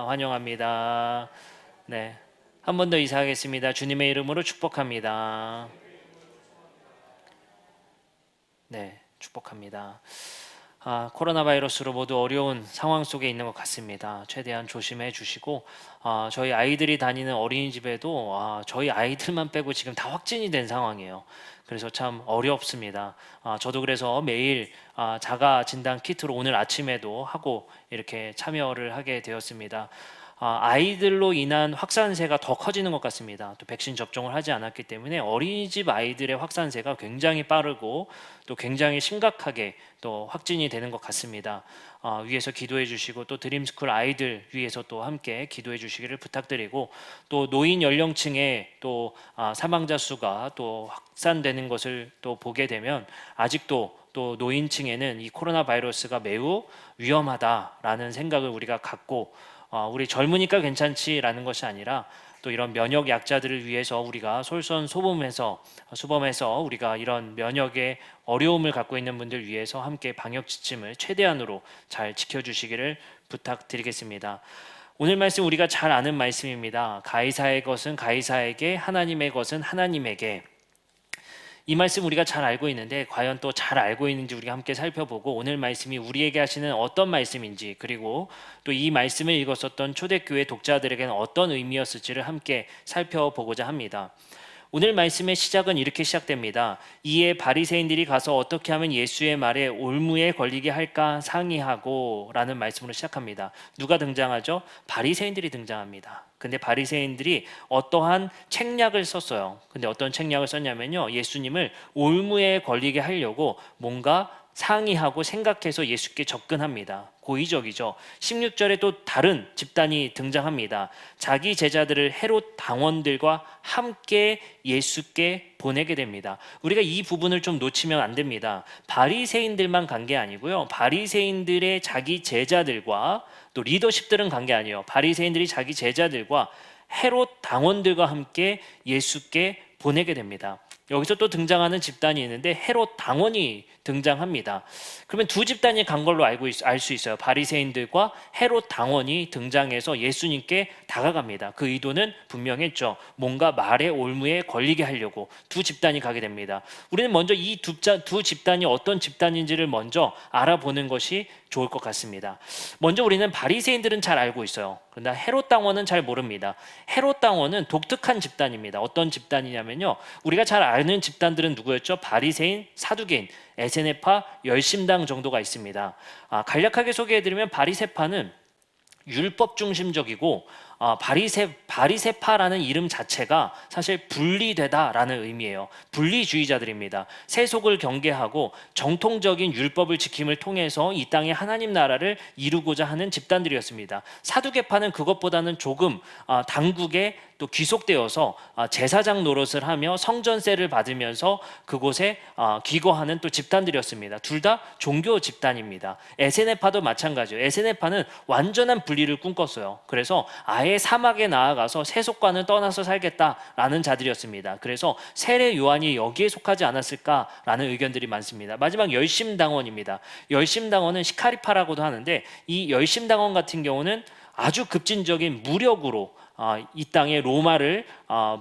환영합니다. 네, 한 번 더 이사하겠습니다. 주님의 이름으로 축복합니다. 네, 축복합니다. 코로나 바이러스로 모두 어려운 상황 속에 있는 것 같습니다. 최대한 조심해 주시고, 저희 아이들이 다니는 어린이집에도 저희 아이들만 빼고 지금 다 확진이 된 상황이에요. 그래서 참 어렵습니다. 저도 그래서 매일 자가 진단 키트로 오늘 아침에도 하고 이렇게 참여를 하게 되었습니다. 아이들로 인한 확산세가 더 커지는 것 같습니다. 또 백신 접종을 하지 않았기 때문에 어린이집 아이들의 확산세가 굉장히 빠르고 또 굉장히 심각하게 또 확진이 되는 것 같습니다. 위에서 기도해 주시고 또 드림스쿨 아이들 위해서 또 함께 기도해 주시기를 부탁드리고, 또 노인 연령층에 또 사망자 수가 또 확산되는 것을 또 보게 되면 아직도 또 노인층에는 이 코로나 바이러스가 매우 위험하다라는 생각을 우리가 갖고, 우리 젊으니까 괜찮지라는 것이 아니라 또 이런 면역 약자들을 위해서 우리가 솔선수범해서 우리가 이런 면역에 어려움을 갖고 있는 분들 위해서 함께 방역 지침을 최대한으로 잘 지켜주시기를 부탁드리겠습니다. 오늘 말씀 우리가 잘 아는 말씀입니다. 가이사의 것은 가이사에게, 하나님의 것은 하나님에게. 이 말씀 우리가 잘 알고 있는데 과연 또 잘 알고 있는지 우리가 함께 살펴보고, 오늘 말씀이 우리에게 하시는 어떤 말씀인지, 그리고 또 이 말씀을 읽었었던 초대교회 독자들에게는 어떤 의미였을지를 함께 살펴보고자 합니다. 오늘 말씀의 시작은 이렇게 시작됩니다. 이에 바리새인들이 가서 어떻게 하면 예수의 말에 올무에 걸리게 할까 상의하고 라는 말씀으로 시작합니다. 누가 등장하죠? 바리새인들이 등장합니다. 근데 바리새인들이 어떠한 책략을 썼어요. 근데 어떤 책략을 썼냐면요, 예수님을 올무에 걸리게 하려고 뭔가 상의하고 생각해서 예수께 접근합니다. 고의적이죠. 16절에 또 다른 집단이 등장합니다. 자기 제자들을 헤롯 당원들과 함께 예수께 보내게 됩니다. 우리가 이 부분을 좀 놓치면 안 됩니다. 바리새인들만 간 게 아니고요, 바리새인들의 자기 제자들과 또 리더십들은 간 게 아니에요. 바리새인들이 자기 제자들과 헤롯 당원들과 함께 예수께 보내게 됩니다. 여기서 또 등장하는 집단이 있는데 헤롯 당원이 등장합니다. 그러면 두 집단이 간 걸로 알 수 있어요. 바리새인들과 헤롯 당원이 등장해서 예수님께 다가갑니다. 그 의도는 분명했죠. 뭔가 말의 올무에 걸리게 하려고 두 집단이 가게 됩니다. 우리는 먼저 이 두 집단이 어떤 집단인지를 먼저 알아보는 것이 좋을 것 같습니다. 먼저 우리는 바리새인들은 잘 알고 있어요. 그러나 헤롯 당원은 잘 모릅니다. 헤롯 당원은 독특한 집단입니다. 어떤 집단이냐면요, 우리가 잘 아는 집단들은 누구였죠? 바리새인, 사두개인, 에세네파, 열심당 정도가 있습니다. 간략하게 소개해드리면 바리새파는 율법 중심적이고, 바리새파라는 이름 자체가 사실 분리되다라는 의미예요. 분리주의자들입니다. 세속을 경계하고 정통적인 율법을 지킴을 통해서 이 땅의 하나님 나라를 이루고자 하는 집단들이었습니다. 사두개파는 그것보다는 조금 당국에 또 귀속되어서 제사장 노릇을 하며 성전세를 받으면서 그곳에 기거하는 또 집단들이었습니다. 둘 다 종교 집단입니다. 에세네파도 마찬가지예요. 에세네파는 완전한 분리를 꿈꿨어요. 그래서 아예 사막에 나아가서 세속과는 떠나서 살겠다라는 자들이었습니다. 그래서 세례 요한이 여기에 속하지 않았을까라는 의견들이 많습니다. 마지막 열심당원입니다. 열심당원은 시카리파라고도 하는데, 이 열심당원 같은 경우는 아주 급진적인 무력으로 이 땅에 로마를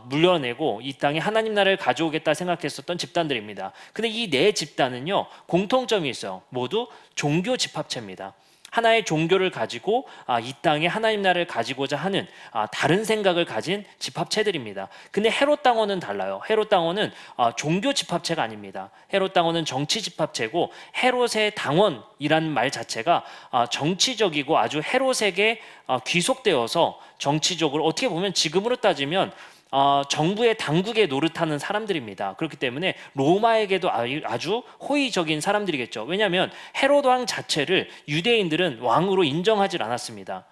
물려내고 이 땅에 하나님 나라를 가져오겠다 생각했었던 집단들입니다. 근데 이 네 집단은요, 공통점이 있어요. 모두 종교 집합체입니다. 하나의 종교를 가지고 이 땅에 하나님 나라를 가지고자 하는 다른 생각을 가진 집합체들입니다. 근데 헤롯 당원은 달라요. 헤롯 당원은 종교 집합체가 아닙니다. 헤롯 당원은 정치 집합체고, 헤롯의 당원이라는 말 자체가 정치적이고 아주 헤롯에게 귀속되어서 정치적으로, 어떻게 보면 지금으로 따지면 정부의 당국에 노릇하는 사람들입니다. 그렇기 때문에 로마에게도 아주 호의적인 사람들이겠죠. 왜냐하면 헤롯 왕 자체를 유대인들은 왕으로 인정하지 않았습니다.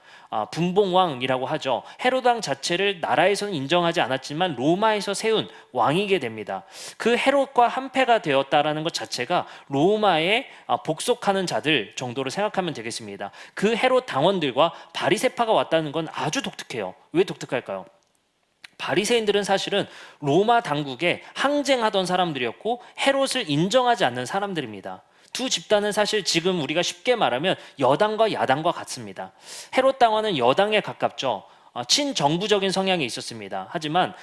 분봉왕이라고 하죠. 헤롯 왕 자체를 나라에서는 인정하지 않았지만 로마에서 세운 왕이게 됩니다. 그 헤롯과 한패가 되었다라는 것 자체가 로마에 복속하는 자들 정도로 생각하면 되겠습니다. 그 헤롯 당원들과 바리새파가 왔다는 건 아주 독특해요. 왜 독특할까요? 바리새인들은 사실은 로마 당국에 항쟁하던 사람들이었고 헤롯을 인정하지 않는 사람들입니다. 두 집단은 사실 지금 우리가 쉽게 말하면 여당과 야당과 같습니다. 헤롯 당원은 여당에 가깝죠. 친정부적인 성향이 있었습니다. 하지만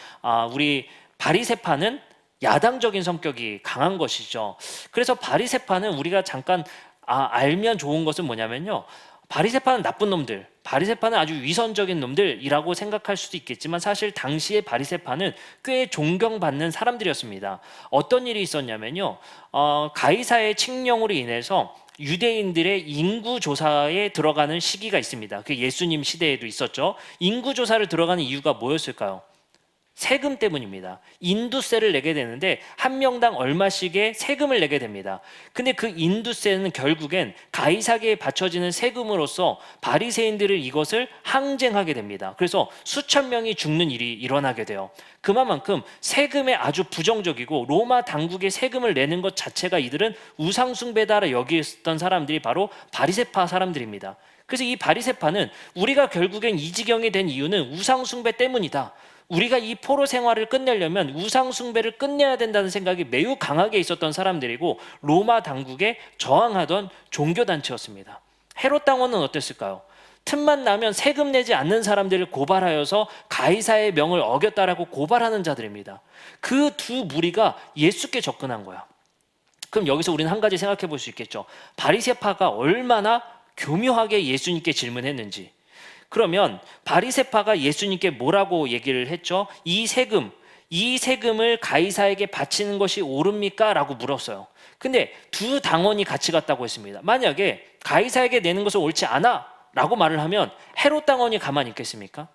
우리 바리새파는 야당적인 성격이 강한 것이죠. 그래서 바리새파는 우리가 잠깐 알면 좋은 것은 뭐냐면요, 바리새파는 나쁜 놈들, 바리새파는 아주 위선적인 놈들이라고 생각할 수도 있겠지만 사실 당시의 바리새파는 꽤 존경받는 사람들이었습니다. 어떤 일이 있었냐면요, 가이사의 칙령으로 인해서 유대인들의 인구조사에 들어가는 시기가 있습니다. 그 예수님 시대에도 있었죠. 인구조사를 들어가는 이유가 뭐였을까요? 세금 때문입니다. 인두세를 내게 되는데 한 명당 얼마씩의 세금을 내게 됩니다. 근데 그 인두세는 결국엔 가이사에게 바쳐지는 세금으로서 바리새인들을 이것을 항쟁하게 됩니다. 그래서 수천 명이 죽는 일이 일어나게 돼요. 그만큼 세금에 아주 부정적이고 로마 당국의 세금을 내는 것 자체가 이들은 우상숭배다라 여기었던 사람들이 바로 바리새파 사람들입니다. 그래서 이 바리새파는 우리가 결국엔 이 지경이 된 이유는 우상숭배 때문이다, 우리가 이 포로 생활을 끝내려면 우상 숭배를 끝내야 된다는 생각이 매우 강하게 있었던 사람들이고 로마 당국에 저항하던 종교단체였습니다. 헤롯 당원은 어땠을까요? 틈만 나면 세금 내지 않는 사람들을 고발하여서 가이사의 명을 어겼다라고 고발하는 자들입니다. 그 두 무리가 예수께 접근한 거야. 그럼 여기서 우리는 한 가지 생각해 볼 수 있겠죠. 바리새파가 얼마나 교묘하게 예수님께 질문했는지. 그러면 바리새파가 예수님께 뭐라고 얘기를 했죠? 이 세금을 가이사에게 바치는 것이 옳습니까? 라고 물었어요. 근데 두 당원이 같이 갔다고 했습니다. 만약에 가이사에게 내는 것은 옳지 않아 라고 말을 하면 헤롯 당원이 가만히 있겠습니까?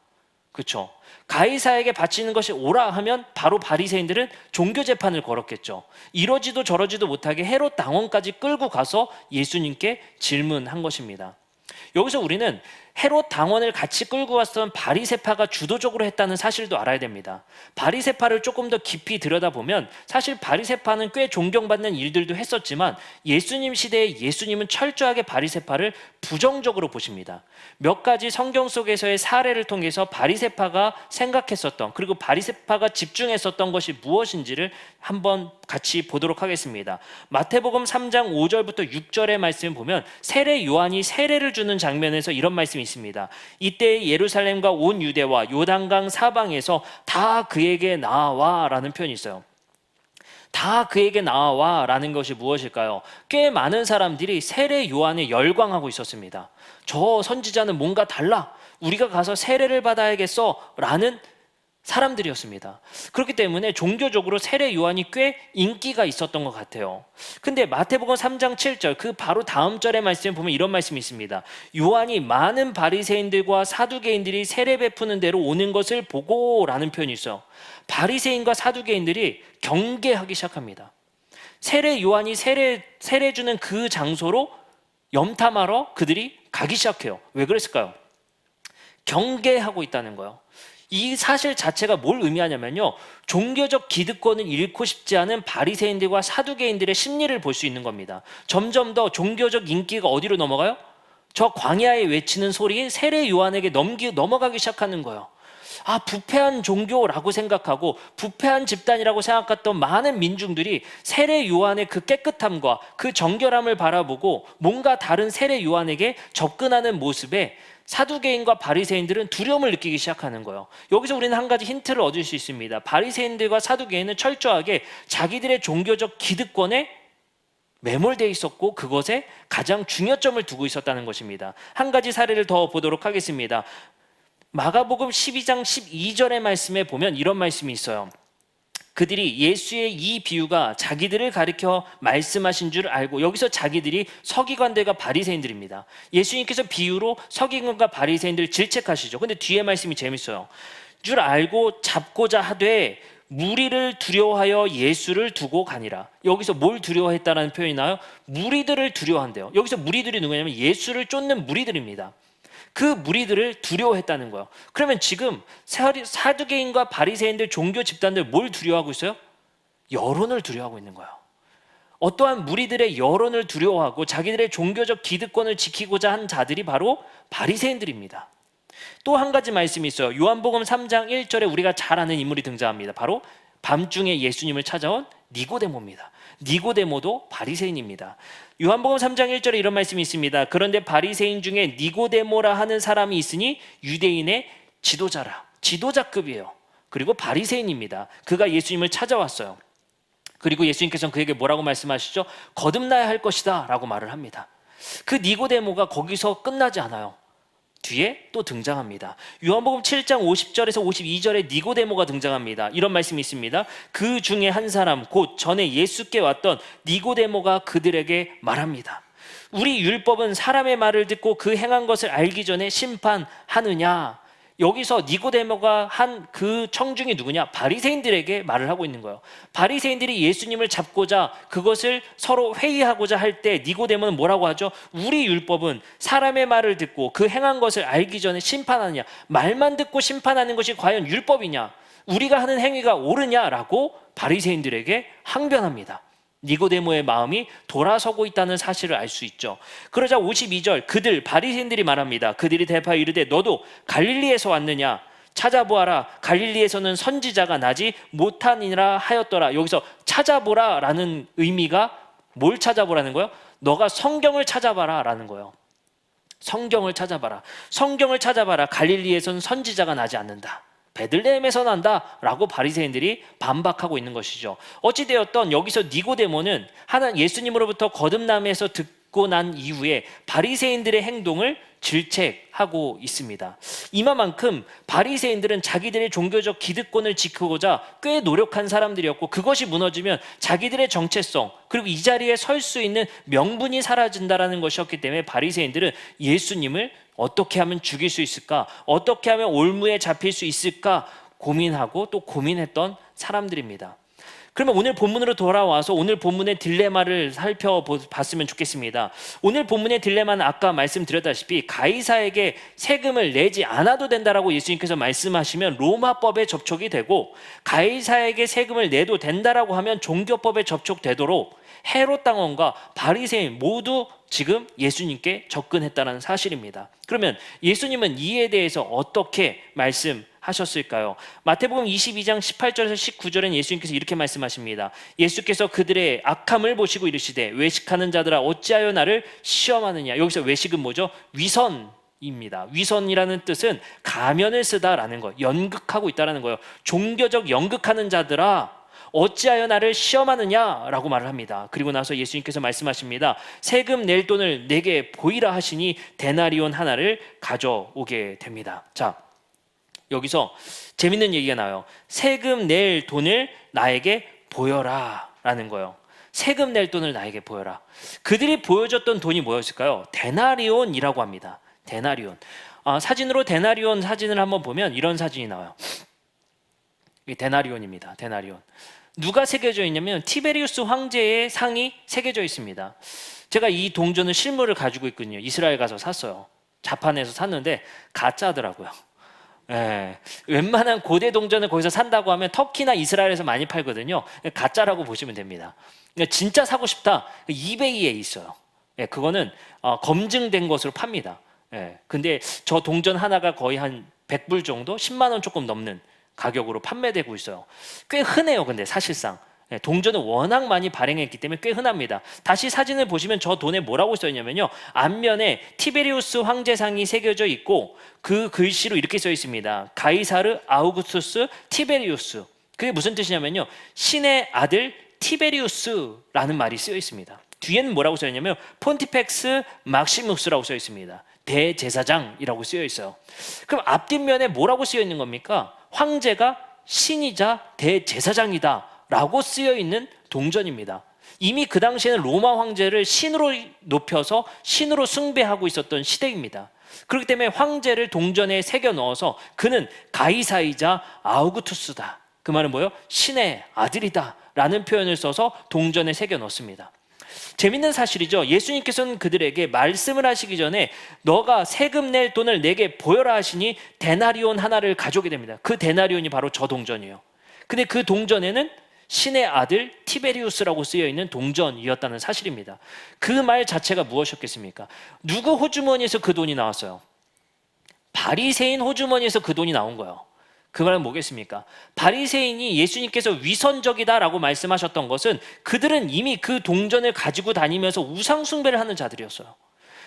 그렇죠? 가이사에게 바치는 것이 옳아 하면 바로 바리새인들은 종교재판을 걸었겠죠. 이러지도 저러지도 못하게 헤롯 당원까지 끌고 가서 예수님께 질문한 것입니다. 여기서 우리는 헤롯 당원을 같이 끌고 왔던 바리새파가 주도적으로 했다는 사실도 알아야 됩니다. 바리새파를 조금 더 깊이 들여다보면 사실 바리새파는 꽤 존경받는 일들도 했었지만 예수님 시대에 예수님은 철저하게 바리새파를 부정적으로 보십니다. 몇 가지 성경 속에서의 사례를 통해서 바리새파가 생각했었던, 그리고 바리새파가 집중했었던 것이 무엇인지를 한번 같이 보도록 하겠습니다. 마태복음 3장 5절부터 6절의 말씀을 보면 세례 요한이 세례를 주는 장면에서 이런 말씀이 있습니다. 이때 예루살렘과 온 유대와 요단강 사방에서 다 그에게 나와 라는 표현이 있어요. 다 그에게 나와 라는 것이 무엇일까요? 꽤 많은 사람들이 세례 요한에 열광하고 있었습니다. 저 선지자는 뭔가 달라, 우리가 가서 세례를 받아야겠어 라는 사람들이었습니다. 그렇기 때문에 종교적으로 세례 요한이 꽤 인기가 있었던 것 같아요. 근데 마태복음 3장 7절 그 바로 다음 절의 말씀에 보면 이런 말씀이 있습니다. 요한이 많은 바리새인들과 사두개인들이 세례 베푸는 대로 오는 것을 보고 라는 표현이 있어요. 바리새인과 사두개인들이 경계하기 시작합니다. 세례 요한이 세례 주는 그 장소로 염탐하러 그들이 가기 시작해요. 왜 그랬을까요? 경계하고 있다는 거예요. 이 사실 자체가 뭘 의미하냐면요, 종교적 기득권을 잃고 싶지 않은 바리새인들과 사두개인들의 심리를 볼 수 있는 겁니다. 점점 더 종교적 인기가 어디로 넘어가요? 저 광야에 외치는 소리인 세례 요한에게 넘어가기 시작하는 거예요. 부패한 종교라고 생각하고 부패한 집단이라고 생각했던 많은 민중들이 세례 요한의 그 깨끗함과 그 정결함을 바라보고 뭔가 다른 세례 요한에게 접근하는 모습에 사두개인과 바리새인들은 두려움을 느끼기 시작하는 거예요. 여기서 우리는 한 가지 힌트를 얻을 수 있습니다. 바리새인들과 사두개인은 철저하게 자기들의 종교적 기득권에 매몰되어 있었고 그것에 가장 중요점을 두고 있었다는 것입니다. 한 가지 사례를 더 보도록 하겠습니다. 마가복음 12장 12절의 말씀에 보면 이런 말씀이 있어요. 그들이 예수의 이 비유가 자기들을 가리켜 말씀하신 줄 알고, 여기서 자기들이 서기관들과 바리새인들입니다. 예수님께서 비유로 서기관과 바리새인들을 질책하시죠. 근데 뒤에 말씀이 재밌어요. 줄 알고 잡고자 하되 무리를 두려워하여 예수를 두고 가니라. 여기서 뭘 두려워했다라는 표현이 나요? 무리들을 두려워한대요. 여기서 무리들이 누구냐면 예수를 쫓는 무리들입니다. 그 무리들을 두려워했다는 거예요. 그러면 지금 사두개인과 바리새인들, 종교 집단들 뭘 두려워하고 있어요? 여론을 두려워하고 있는 거예요. 어떠한 무리들의 여론을 두려워하고 자기들의 종교적 기득권을 지키고자 한 자들이 바로 바리새인들입니다. 또 한 가지 말씀이 있어요. 요한복음 3장 1절에 우리가 잘 아는 인물이 등장합니다. 바로 밤중에 예수님을 찾아온 니고데모입니다. 니고데모도 바리새인입니다. 요한복음 3장 1절에 이런 말씀이 있습니다. 그런데 바리새인 중에 니고데모라 하는 사람이 있으니 유대인의 지도자라. 지도자급이에요. 그리고 바리새인입니다. 그가 예수님을 찾아왔어요. 그리고 예수님께서는 그에게 뭐라고 말씀하시죠? 거듭나야 할 것이다 라고 말을 합니다. 그 니고데모가 거기서 끝나지 않아요. 뒤에 또 등장합니다. 요한복음 7장 50절에서 52절에 니고데모가 등장합니다. 이런 말씀이 있습니다. 그 중에 한 사람 곧 전에 예수께 왔던 니고데모가 그들에게 말합니다. 우리 율법은 사람의 말을 듣고 그 행한 것을 알기 전에 심판하느냐? 여기서 니고데모가 한 그 청중이 누구냐? 바리새인들에게 말을 하고 있는 거예요. 바리새인들이 예수님을 잡고자 그것을 서로 회의하고자 할 때 니고데모는 뭐라고 하죠? 우리 율법은 사람의 말을 듣고 그 행한 것을 알기 전에 심판하느냐? 말만 듣고 심판하는 것이 과연 율법이냐? 우리가 하는 행위가 옳으냐라고 바리새인들에게 항변합니다. 니고데모의 마음이 돌아서고 있다는 사실을 알 수 있죠. 그러자 52절 그들 바리새인들이 말합니다. 그들이 대답하여 이르되 너도 갈릴리에서 왔느냐? 찾아보아라. 갈릴리에서는 선지자가 나지 못하니라 하였더라. 여기서 찾아보라 라는 의미가 뭘 찾아보라는 거예요? 너가 성경을 찾아봐라 라는 거예요. 성경을 찾아봐라. 성경을 찾아봐라. 갈릴리에서는 선지자가 나지 않는다. 베들레헴에서 난다 라고 바리새인들이 반박하고 있는 것이죠. 어찌되었던 여기서 니고데모는 하나님 예수님으로부터 거듭남에서 듣고 난 이후에 바리새인들의 행동을 질책하고 있습니다. 이만큼 바리새인들은 자기들의 종교적 기득권을 지키고자 꽤 노력한 사람들이었고 그것이 무너지면 자기들의 정체성 그리고 이 자리에 설 수 있는 명분이 사라진다라는 것이었기 때문에 바리새인들은 예수님을 어떻게 하면 죽일 수 있을까? 어떻게 하면 올무에 잡힐 수 있을까? 고민하고 또 고민했던 사람들입니다. 그러면 오늘 본문으로 돌아와서 오늘 본문의 딜레마를 살펴봤으면 좋겠습니다. 오늘 본문의 딜레마는 아까 말씀드렸다시피 가이사에게 세금을 내지 않아도 된다라고 예수님께서 말씀하시면 로마법에 접촉이 되고 가이사에게 세금을 내도 된다라고 하면 종교법에 접촉되도록 헤롯 당원과 바리새인 모두 지금 예수님께 접근했다는 사실입니다. 그러면 예수님은 이에 대해서 어떻게 말씀하셨을까요? 마태복음 22장 18절에서 19절엔 예수님께서 이렇게 말씀하십니다. 예수께서 그들의 악함을 보시고 이르시되 외식하는 자들아 어찌하여 나를 시험하느냐. 여기서 외식은 뭐죠? 위선입니다. 위선이라는 뜻은 가면을 쓰다라는 거예요. 연극하고 있다라는 거예요. 종교적 연극하는 자들아 어찌하여 나를 시험하느냐라고 말을 합니다. 그리고 나서 예수님께서 말씀하십니다. 세금 낼 돈을 내게 보이라 하시니 데나리온 하나를 가져오게 됩니다. 자, 여기서 재밌는 얘기가 나와요. 세금 낼 돈을 나에게 보여라 라는 거예요. 세금 낼 돈을 나에게 보여라. 그들이 보여줬던 돈이 뭐였을까요? 데나리온이라고 합니다. 데나리온. 사진으로 데나리온 사진을 한번 보면 이런 사진이 나와요. 이 데나리온입니다. 데나리온. 누가 새겨져 있냐면 티베리우스 황제의 상이 새겨져 있습니다. 제가 이 동전을 실물을 가지고 있거든요. 이스라엘 가서 샀어요. 자판에서 샀는데 가짜더라고요. 예, 웬만한 고대 동전을 거기서 산다고 하면 터키나 이스라엘에서 많이 팔거든요. 가짜라고 보시면 됩니다. 진짜 사고 싶다. 이베이에 있어요. 예, 그거는 검증된 것으로 팝니다. 예, 근데 저 동전 하나가 거의 한 100불 정도, 10만 원 조금 넘는 가격으로 판매되고 있어요. 꽤 흔해요. 근데 사실상 동전을 워낙 많이 발행했기 때문에 꽤 흔합니다. 다시 사진을 보시면 저 돈에 뭐라고 써있냐면요, 앞면에 티베리우스 황제상이 새겨져 있고 그 글씨로 이렇게 써 있습니다. 가이사르 아우구스투스 티베리우스. 그게 무슨 뜻이냐면요, 신의 아들 티베리우스라는 말이 쓰여 있습니다. 뒤에는 뭐라고 써 있냐면 폰티펙스 막시무스라고 써 있습니다. 대제사장이라고 쓰여 있어요. 그럼 앞뒷면에 뭐라고 쓰여 있는 겁니까? 황제가 신이자 대제사장이다 라고 쓰여 있는 동전입니다. 이미 그 당시에는 로마 황제를 신으로 높여서 신으로 숭배하고 있었던 시대입니다. 그렇기 때문에 황제를 동전에 새겨 넣어서 그는 가이사이자 아우구투스다. 그 말은 뭐예요? 신의 아들이다 라는 표현을 써서 동전에 새겨 넣습니다. 재밌는 사실이죠. 예수님께서는 그들에게 말씀을 하시기 전에 너가 세금 낼 돈을 내게 보여라 하시니 데나리온 하나를 가져오게 됩니다. 그 데나리온이 바로 저 동전이에요. 근데 그 동전에는 신의 아들 티베리우스라고 쓰여있는 동전이었다는 사실입니다. 그 말 자체가 무엇이었겠습니까? 누구 호주머니에서 그 돈이 나왔어요? 바리새인 호주머니에서 그 돈이 나온 거예요. 그 말은 뭐겠습니까? 바리새인이 예수님께서 위선적이다라고 말씀하셨던 것은 그들은 이미 그 동전을 가지고 다니면서 우상 숭배를 하는 자들이었어요.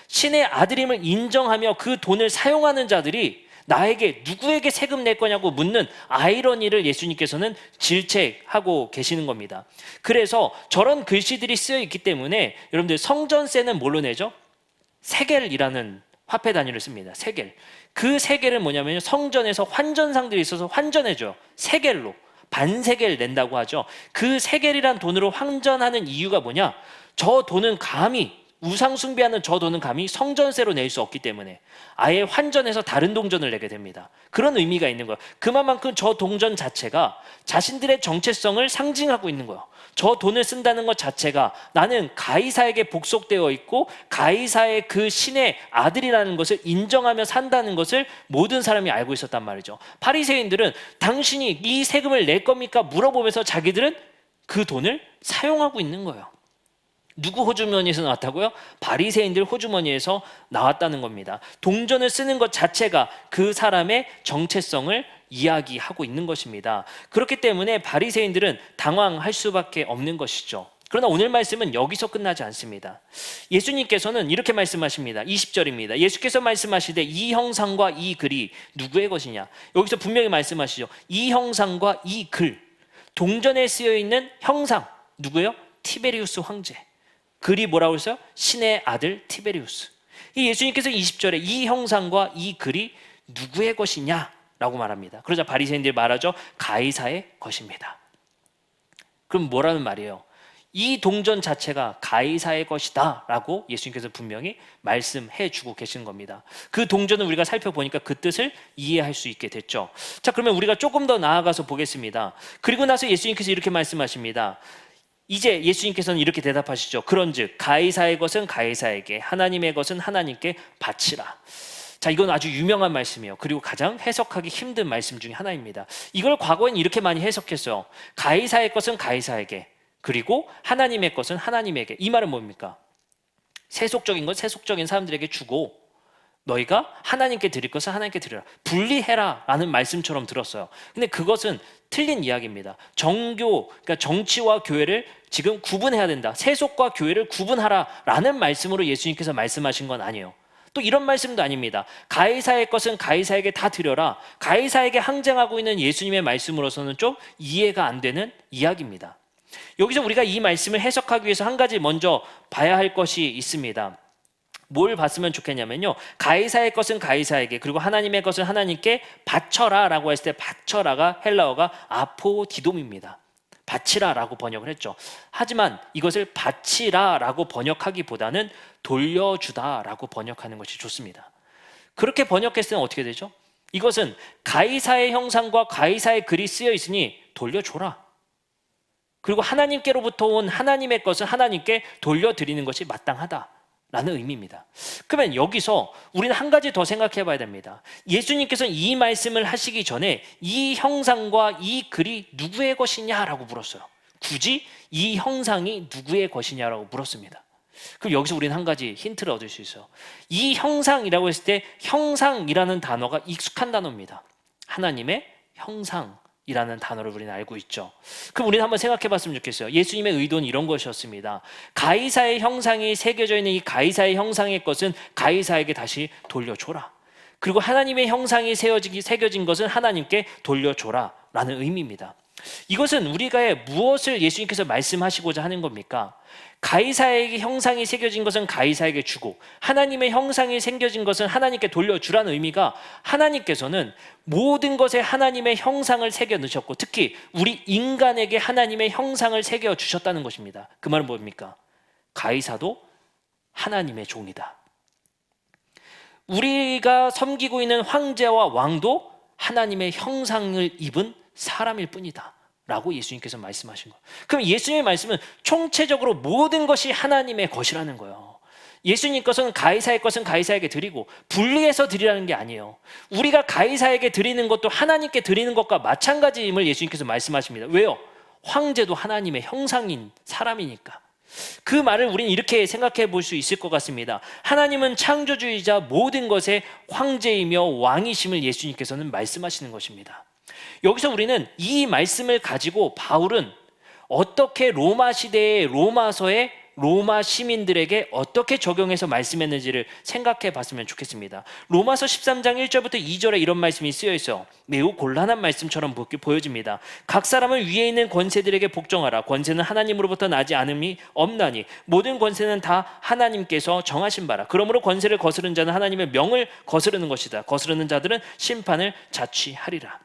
신의 아들임을 인정하며 그 돈을 사용하는 자들이 나에게 누구에게 세금 낼 거냐고 묻는 아이러니를 예수님께서는 질책하고 계시는 겁니다. 그래서 저런 글씨들이 쓰여 있기 때문에 여러분들 성전세는 뭘로 내죠? 세겔이라는 화폐 단위를 씁니다. 세겔. 그 세겔은 뭐냐면 성전에서 환전상들이 있어서 환전해줘요. 세겔로. 반세겔 낸다고 하죠. 그 세겔이란 돈으로 환전하는 이유가 뭐냐? 저 돈은 감히 우상 숭배하는 저 돈은 감히 성전세로 낼 수 없기 때문에 아예 환전해서 다른 동전을 내게 됩니다. 그런 의미가 있는 거예요. 그만큼 저 동전 자체가 자신들의 정체성을 상징하고 있는 거예요. 저 돈을 쓴다는 것 자체가 나는 가이사에게 복속되어 있고 가이사의 그 신의 아들이라는 것을 인정하며 산다는 것을 모든 사람이 알고 있었단 말이죠. 바리새인들은 당신이 이 세금을 낼 겁니까? 물어보면서 자기들은 그 돈을 사용하고 있는 거예요. 누구 호주머니에서 나왔다고요? 바리새인들 호주머니에서 나왔다는 겁니다. 동전을 쓰는 것 자체가 그 사람의 정체성을 이야기하고 있는 것입니다. 그렇기 때문에 바리새인들은 당황할 수밖에 없는 것이죠. 그러나 오늘 말씀은 여기서 끝나지 않습니다. 예수님께서는 이렇게 말씀하십니다. 20절입니다. 예수께서 말씀하시되 이 형상과 이 글이 누구의 것이냐? 여기서 분명히 말씀하시죠. 이 형상과 이 글, 동전에 쓰여 있는 형상 누구예요? 티베리우스 황제. 글이 뭐라고 했어요? 신의 아들 티베리우스. 이 예수님께서 20절에 이 형상과 이 글이 누구의 것이냐라고 말합니다. 그러자 바리새인들이 말하죠. 가이사의 것입니다. 그럼 뭐라는 말이에요? 이 동전 자체가 가이사의 것이다 라고 예수님께서 분명히 말씀해 주고 계시는 겁니다. 그 동전을 우리가 살펴보니까 그 뜻을 이해할 수 있게 됐죠. 자, 그러면 우리가 조금 더 나아가서 보겠습니다. 그리고 나서 예수님께서 이렇게 말씀하십니다. 이제 예수님께서는 이렇게 대답하시죠. 그런즉 가이사의 것은 가이사에게, 하나님의 것은 하나님께 바치라. 자, 이건 아주 유명한 말씀이에요. 그리고 가장 해석하기 힘든 말씀 중에 하나입니다. 이걸 과거엔 이렇게 많이 해석했어요. 가이사의 것은 가이사에게, 그리고 하나님의 것은 하나님에게. 이 말은 뭡니까? 세속적인 것 세속적인 사람들에게 주고 너희가 하나님께 드릴 것을 하나님께 드리라. 분리해라 라는 말씀처럼 들었어요. 근데 그것은 틀린 이야기입니다. 정교, 그러니까 정치와 교회를 지금 구분해야 된다. 세속과 교회를 구분하라 라는 말씀으로 예수님께서 말씀하신 건 아니에요. 또 이런 말씀도 아닙니다. 가이사의 것은 가이사에게 다 드려라. 가이사에게 항쟁하고 있는 예수님의 말씀으로서는 좀 이해가 안 되는 이야기입니다. 여기서 우리가 이 말씀을 해석하기 위해서 한 가지 먼저 봐야 할 것이 있습니다. 뭘 봤으면 좋겠냐면요, 가이사의 것은 가이사에게, 그리고 하나님의 것은 하나님께 바쳐라 라고 했을 때 바쳐라가 헬라어가 아포디돔입니다. 바치라 라고 번역을 했죠. 하지만 이것을 바치라 라고 번역하기보다는 돌려주다 라고 번역하는 것이 좋습니다. 그렇게 번역했을 때는 어떻게 되죠? 이것은 가이사의 형상과 가이사의 글이 쓰여 있으니 돌려줘라. 그리고 하나님께로부터 온 하나님의 것은 하나님께 돌려드리는 것이 마땅하다 라는 의미입니다. 그러면 여기서 우리는 한 가지 더 생각해 봐야 됩니다. 예수님께서는 이 말씀을 하시기 전에 이 형상과 이 글이 누구의 것이냐라고 물었어요. 굳이 이 형상이 누구의 것이냐라고 물었습니다. 그럼 여기서 우리는 한 가지 힌트를 얻을 수 있어요. 이 형상이라고 했을 때 형상이라는 단어가 익숙한 단어입니다. 하나님의 형상 이라는 단어를 우리는 알고 있죠. 그럼 우리는 한번 생각해 봤으면 좋겠어요. 예수님의 의도는 이런 것이었습니다. 가이사의 형상이 새겨져 있는 이 가이사의 형상의 것은 가이사에게 다시 돌려줘라. 그리고 하나님의 형상이 새겨진 것은 하나님께 돌려줘라 라는 의미입니다. 이것은 우리가 무엇을 예수님께서 말씀하시고자 하는 겁니까? 가이사에게 형상이 새겨진 것은 가이사에게 주고 하나님의 형상이 새겨진 것은 하나님께 돌려주라는 의미가, 하나님께서는 모든 것에 하나님의 형상을 새겨 넣으셨고 특히 우리 인간에게 하나님의 형상을 새겨 주셨다는 것입니다. 그 말은 뭡니까? 가이사도 하나님의 종이다. 우리가 섬기고 있는 황제와 왕도 하나님의 형상을 입은 사람일 뿐이다 라고 예수님께서 말씀하신 거예요. 그럼 예수님의 말씀은 총체적으로 모든 것이 하나님의 것이라는 거예요. 예수님 것은 가이사의 것은 가이사에게 드리고 분리해서 드리라는 게 아니에요. 우리가 가이사에게 드리는 것도 하나님께 드리는 것과 마찬가지임을 예수님께서 말씀하십니다. 왜요? 황제도 하나님의 형상인 사람이니까. 그 말을 우리는 이렇게 생각해 볼 수 있을 것 같습니다. 하나님은 창조주이자 모든 것의 황제이며 왕이심을 예수님께서는 말씀하시는 것입니다. 여기서 우리는 이 말씀을 가지고 바울은 어떻게 로마 시대의 로마서에 로마 시민들에게 어떻게 적용해서 말씀했는지를 생각해 봤으면 좋겠습니다. 로마서 13장 1절부터 2절에 이런 말씀이 쓰여 있어요. 매우 곤란한 말씀처럼 보여집니다. 각 사람은 위에 있는 권세들에게 복종하라. 권세는 하나님으로부터 나지 않음이 없나니 모든 권세는 다 하나님께서 정하신 바라. 그러므로 권세를 거스른 자는 하나님의 명을 거스르는 것이다. 거스르는 자들은 심판을 자취하리라.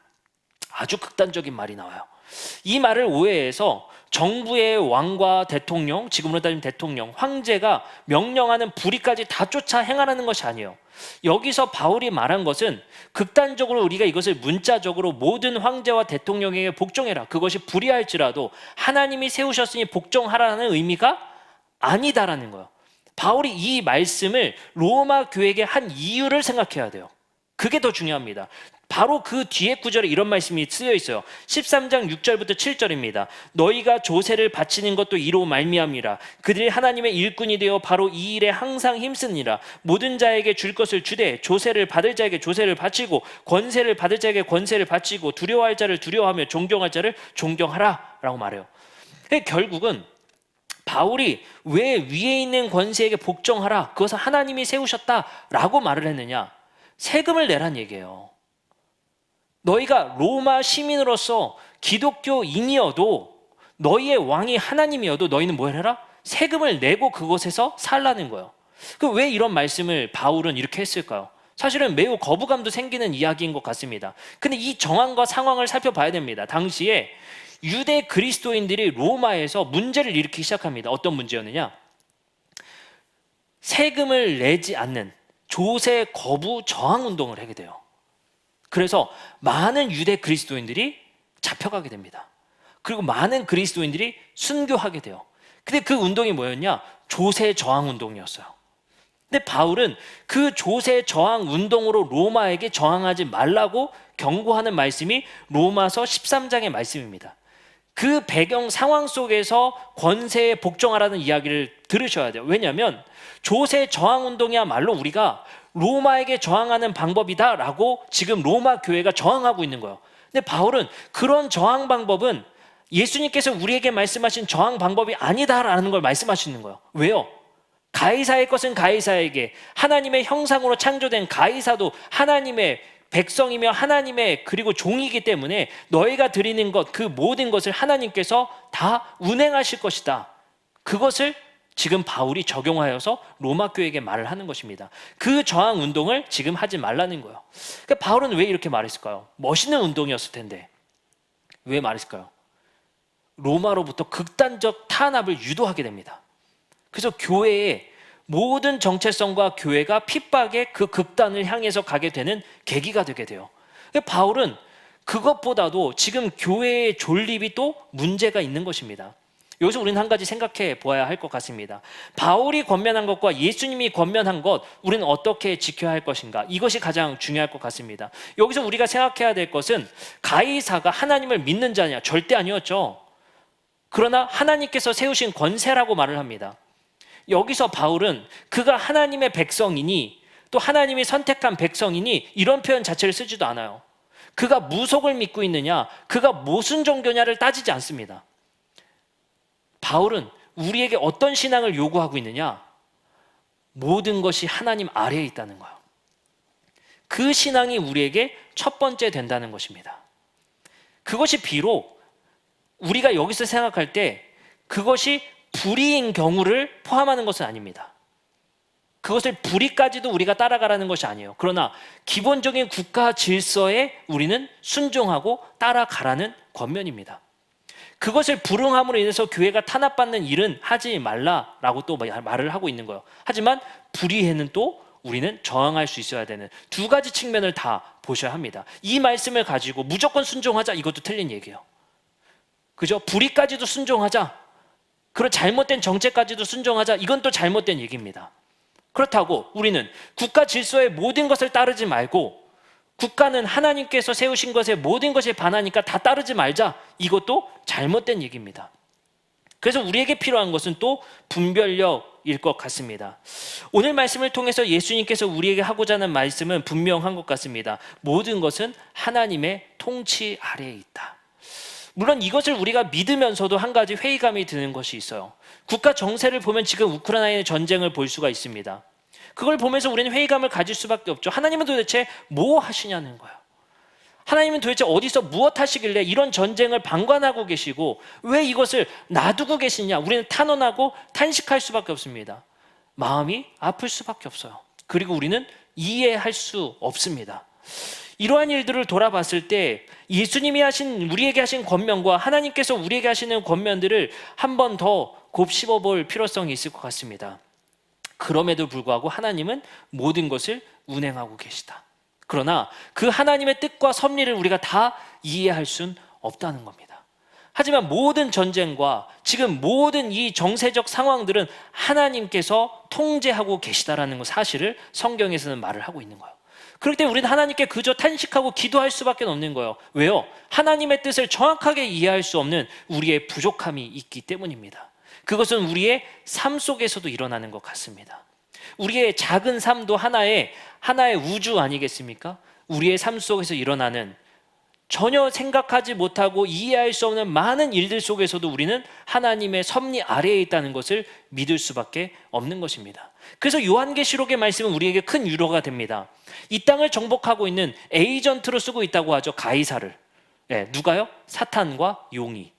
아주 극단적인 말이 나와요. 이 말을 오해해서 정부의 왕과 대통령, 지금으로 따지면 대통령, 황제가 명령하는 불의까지 다 쫓아 행하라는 것이 아니에요. 여기서 바울이 말한 것은 극단적으로 우리가 이것을 문자적으로 모든 황제와 대통령에게 복종해라, 그것이 불의할지라도 하나님이 세우셨으니 복종하라는 의미가 아니다라는 거예요. 바울이 이 말씀을 로마 교회에게 한 이유를 생각해야 돼요. 그게 더 중요합니다. 바로 그 뒤에 구절에 이런 말씀이 쓰여 있어요. 13장 6절부터 7절입니다. 너희가 조세를 바치는 것도 이로 말미암이라. 그들이 하나님의 일꾼이 되어 바로 이 일에 항상 힘쓰니라. 모든 자에게 줄 것을 주되 조세를 받을 자에게 조세를 바치고 권세를 받을 자에게 권세를 바치고 두려워할 자를 두려워하며 존경할 자를 존경하라 라고 말해요. 결국은 바울이 왜 위에 있는 권세에게 복종하라, 그것은 하나님이 세우셨다라고 말을 했느냐? 세금을 내란 얘기예요. 너희가 로마 시민으로서 기독교인이어도 너희의 왕이 하나님이어도 너희는 뭘 해라? 세금을 내고 그곳에서 살라는 거예요. 그럼 왜 이런 말씀을 바울은 이렇게 했을까요? 사실은 매우 거부감도 생기는 이야기인 것 같습니다. 근데 이 정황과 상황을 살펴봐야 됩니다. 당시에 유대 그리스도인들이 로마에서 문제를 일으키기 시작합니다. 어떤 문제였느냐? 세금을 내지 않는 조세 거부 저항 운동을 하게 돼요. 그래서 많은 유대 그리스도인들이 잡혀가게 됩니다. 그리고 많은 그리스도인들이 순교하게 돼요. 근데 그 운동이 뭐였냐? 조세 저항 운동이었어요. 근데 바울은 그 조세 저항 운동으로 로마에게 저항하지 말라고 경고하는 말씀이 로마서 13장의 말씀입니다. 그 배경 상황 속에서 권세에 복종하라는 이야기를 들으셔야 돼요. 왜냐하면 조세 저항 운동이야말로 우리가 로마에게 저항하는 방법이다라고 지금 로마 교회가 저항하고 있는 거예요. 근데 바울은 그런 저항 방법은 예수님께서 우리에게 말씀하신 저항 방법이 아니다라는 걸 말씀하시는 거예요. 왜요? 가이사의 것은 가이사에게, 하나님의 형상으로 창조된 가이사도 하나님의 백성이며 하나님의 그리고 종이기 때문에 너희가 드리는 것, 그 모든 것을 하나님께서 다 운행하실 것이다. 그것을 지금 바울이 적용하여서 로마 교회에게 말을 하는 것입니다. 그 저항 운동을 지금 하지 말라는 거예요. 그러니까 바울은 왜 이렇게 말했을까요? 멋있는 운동이었을 텐데 왜 말했을까요? 로마로부터 극단적 탄압을 유도하게 됩니다. 그래서 교회의 모든 정체성과 교회가 핍박의 그 극단을 향해서 가게 되는 계기가 되게 돼요. 그러니까 바울은 그것보다도 지금 교회의 존립이 또 문제가 있는 것입니다. 여기서 우리는 한 가지 생각해 보아야 할 것 같습니다. 바울이 권면한 것과 예수님이 권면한 것, 우리는 어떻게 지켜야 할 것인가? 이것이 가장 중요할 것 같습니다. 여기서 우리가 생각해야 될 것은 가이사가 하나님을 믿는 자냐? 절대 아니었죠. 그러나 하나님께서 세우신 권세라고 말을 합니다. 여기서 바울은 그가 하나님의 백성이니 또 하나님이 선택한 백성이니 이런 표현 자체를 쓰지도 않아요. 그가 무속을 믿고 있느냐, 그가 무슨 종교냐를 따지지 않습니다. 바울은 우리에게 어떤 신앙을 요구하고 있느냐? 모든 것이 하나님 아래에 있다는 거예요. 그 신앙이 우리에게 첫 번째 된다는 것입니다. 그것이 비록 우리가 여기서 생각할 때 그것이 불의인 경우를 포함하는 것은 아닙니다. 그것을 불의까지도 우리가 따라가라는 것이 아니에요. 그러나 기본적인 국가 질서에 우리는 순종하고 따라가라는 권면입니다. 그것을 불응함으로 인해서 교회가 탄압받는 일은 하지 말라라고 또 말을 하고 있는 거예요. 하지만 불의에는 또 우리는 저항할 수 있어야 되는 두 가지 측면을 다 보셔야 합니다. 이 말씀을 가지고 무조건 순종하자, 이것도 틀린 얘기예요. 그죠? 불의까지도 순종하자, 그런 잘못된 정책까지도 순종하자, 이건 또 잘못된 얘기입니다. 그렇다고 우리는 국가 질서의 모든 것을 따르지 말고 국가는 하나님께서 세우신 것에 모든 것에 반하니까 다 따르지 말자, 이것도 잘못된 얘기입니다. 그래서 우리에게 필요한 것은 또 분별력일 것 같습니다. 오늘 말씀을 통해서 예수님께서 우리에게 하고자 하는 말씀은 분명한 것 같습니다. 모든 것은 하나님의 통치 아래에 있다. 물론 이것을 우리가 믿으면서도 한 가지 회의감이 드는 것이 있어요. 국가 정세를 보면 지금 우크라이나의 전쟁을 볼 수가 있습니다. 그걸 보면서 우리는 회의감을 가질 수밖에 없죠. 하나님은 도대체 뭐 하시냐는 거예요. 하나님은 도대체 어디서 무엇 하시길래 이런 전쟁을 방관하고 계시고 왜 이것을 놔두고 계시냐? 우리는 탄원하고 탄식할 수밖에 없습니다. 마음이 아플 수밖에 없어요. 그리고 우리는 이해할 수 없습니다. 이러한 일들을 돌아봤을 때 예수님이 하신 우리에게 하신 권면과 하나님께서 우리에게 하시는 권면들을 한 번 더 곱씹어 볼 필요성이 있을 것 같습니다. 그럼에도 불구하고 하나님은 모든 것을 운행하고 계시다. 그러나 그 하나님의 뜻과 섭리를 우리가 다 이해할 수는 없다는 겁니다. 하지만 모든 전쟁과 지금 모든 이 정세적 상황들은 하나님께서 통제하고 계시다라는 사실을 성경에서는 말을 하고 있는 거예요. 그렇기 때문에 우리는 하나님께 그저 탄식하고 기도할 수밖에 없는 거예요. 왜요? 하나님의 뜻을 정확하게 이해할 수 없는 우리의 부족함이 있기 때문입니다. 그것은 우리의 삶 속에서도 일어나는 것 같습니다. 우리의 작은 삶도 하나의 우주 아니겠습니까? 우리의 삶 속에서 일어나는 전혀 생각하지 못하고 이해할 수 없는 많은 일들 속에서도 우리는 하나님의 섭리 아래에 있다는 것을 믿을 수밖에 없는 것입니다. 그래서 요한계시록의 말씀은 우리에게 큰 위로가 됩니다. 이 땅을 정복하고 있는 에이전트로 쓰고 있다고 하죠. 가이사를. 누가요? 사탄과 용이.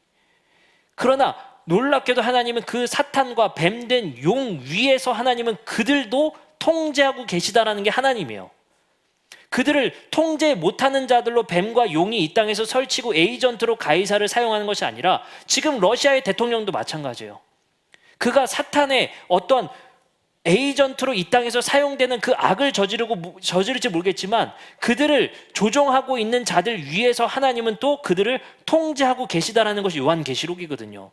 그러나 놀랍게도 하나님은 그 사탄과 뱀된 용 위에서 하나님은 그들도 통제하고 계시다라는 게 하나님이에요. 그들을 통제 못하는 자들로 뱀과 용이 이 땅에서 설치고 에이전트로 가이사를 사용하는 것이 아니라 지금 러시아의 대통령도 마찬가지예요. 그가 사탄의 어떤 에이전트로 이 땅에서 사용되는 그 악을 저지를지 모르겠지만 그들을 조종하고 있는 자들 위에서 하나님은 또 그들을 통제하고 계시다라는 것이 요한계시록이거든요.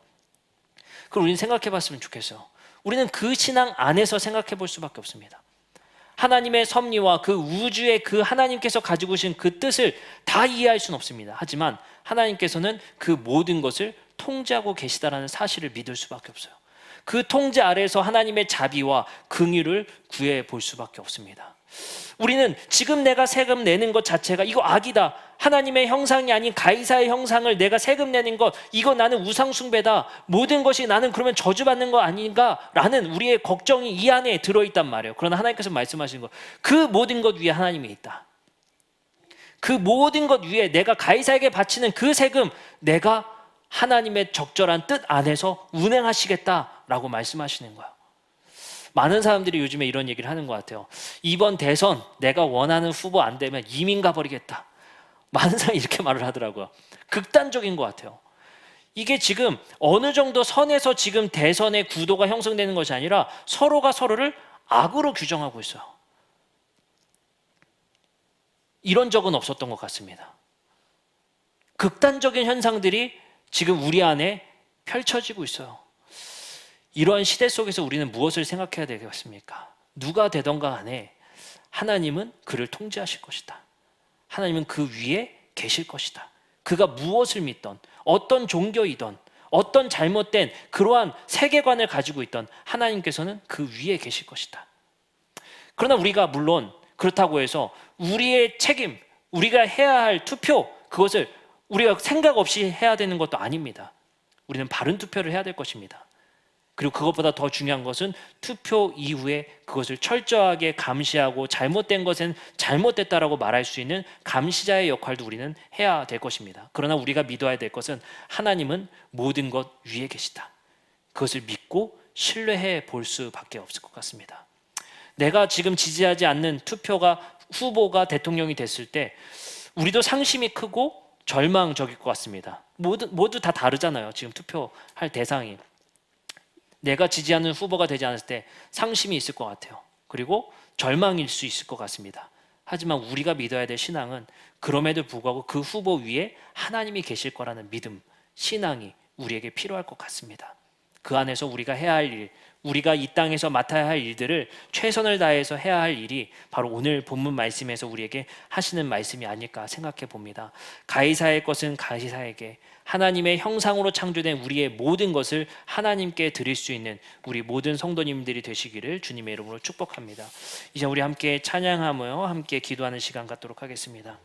그걸 우리는 생각해 봤으면 좋겠어요. 우리는 그 신앙 안에서 생각해 볼 수밖에 없습니다. 하나님의 섭리와 그 우주의 그 하나님께서 가지고 계신 그 뜻을 다 이해할 수는 없습니다. 하지만 하나님께서는 그 모든 것을 통제하고 계시다라는 사실을 믿을 수밖에 없어요. 그 통제 아래에서 하나님의 자비와 긍휼을 구해 볼 수밖에 없습니다. 우리는 지금 내가 세금 내는 것 자체가 이거 악이다. 하나님의 형상이 아닌 가이사의 형상을 내가 세금 내는 것, 이거 나는 우상 숭배다. 모든 것이 나는 그러면 저주받는 거 아닌가라는 우리의 걱정이 이 안에 들어있단 말이에요. 그러나 하나님께서 말씀하시는 것, 그 모든 것 위에 하나님이 있다. 그 모든 것 위에 내가 가이사에게 바치는 그 세금, 내가 하나님의 적절한 뜻 안에서 운행하시겠다라고 말씀하시는 거예요. 많은 사람들이 요즘에 이런 얘기를 하는 것 같아요. 이번 대선 내가 원하는 후보 안 되면 이민 가버리겠다. 많은 사람이 이렇게 말을 하더라고요. 극단적인 것 같아요. 이게 지금 어느 정도 선에서 지금 대선의 구도가 형성되는 것이 아니라 서로가 서로를 악으로 규정하고 있어요. 이런 적은 없었던 것 같습니다. 극단적인 현상들이 지금 우리 안에 펼쳐지고 있어요. 이러한 시대 속에서 우리는 무엇을 생각해야 되겠습니까? 누가 되던가 간에 하나님은 그를 통제하실 것이다. 하나님은 그 위에 계실 것이다. 그가 무엇을 믿던, 어떤 종교이던, 어떤 잘못된 그러한 세계관을 가지고 있던 하나님께서는 그 위에 계실 것이다. 그러나 우리가 물론 그렇다고 해서 우리의 책임, 우리가 해야 할 투표, 그것을 우리가 생각 없이 해야 되는 것도 아닙니다. 우리는 바른 투표를 해야 될 것입니다. 그리고 그것보다 더 중요한 것은 투표 이후에 그것을 철저하게 감시하고 잘못된 것은 잘못됐다라고 말할 수 있는 감시자의 역할도 우리는 해야 될 것입니다. 그러나 우리가 믿어야 될 것은 하나님은 모든 것 위에 계시다. 그것을 믿고 신뢰해 볼 수밖에 없을 것 같습니다. 내가 지금 지지하지 않는 후보가 대통령이 됐을 때 우리도 상심이 크고 절망적일 것 같습니다. 모두 다 다르잖아요. 지금 투표할 대상이. 내가 지지하는 후보가 되지 않았을 때 상심이 있을 것 같아요. 그리고 절망일 수 있을 것 같습니다. 하지만 우리가 믿어야 될 신앙은 그럼에도 불구하고 그 후보 위에 하나님이 계실 거라는 믿음, 신앙이 우리에게 필요할 것 같습니다. 그 안에서 우리가 해야 할 일, 우리가 이 땅에서 맡아야 할 일들을 최선을 다해서 해야 할 일이 바로 오늘 본문 말씀에서 우리에게 하시는 말씀이 아닐까 생각해 봅니다. 가이사의 것은 가이사에게, 하나님의 형상으로 창조된 우리의 모든 것을 하나님께 드릴 수 있는 우리 모든 성도님들이 되시기를 주님의 이름으로 축복합니다. 이제 우리 함께 찬양하며 함께 기도하는 시간 갖도록 하겠습니다.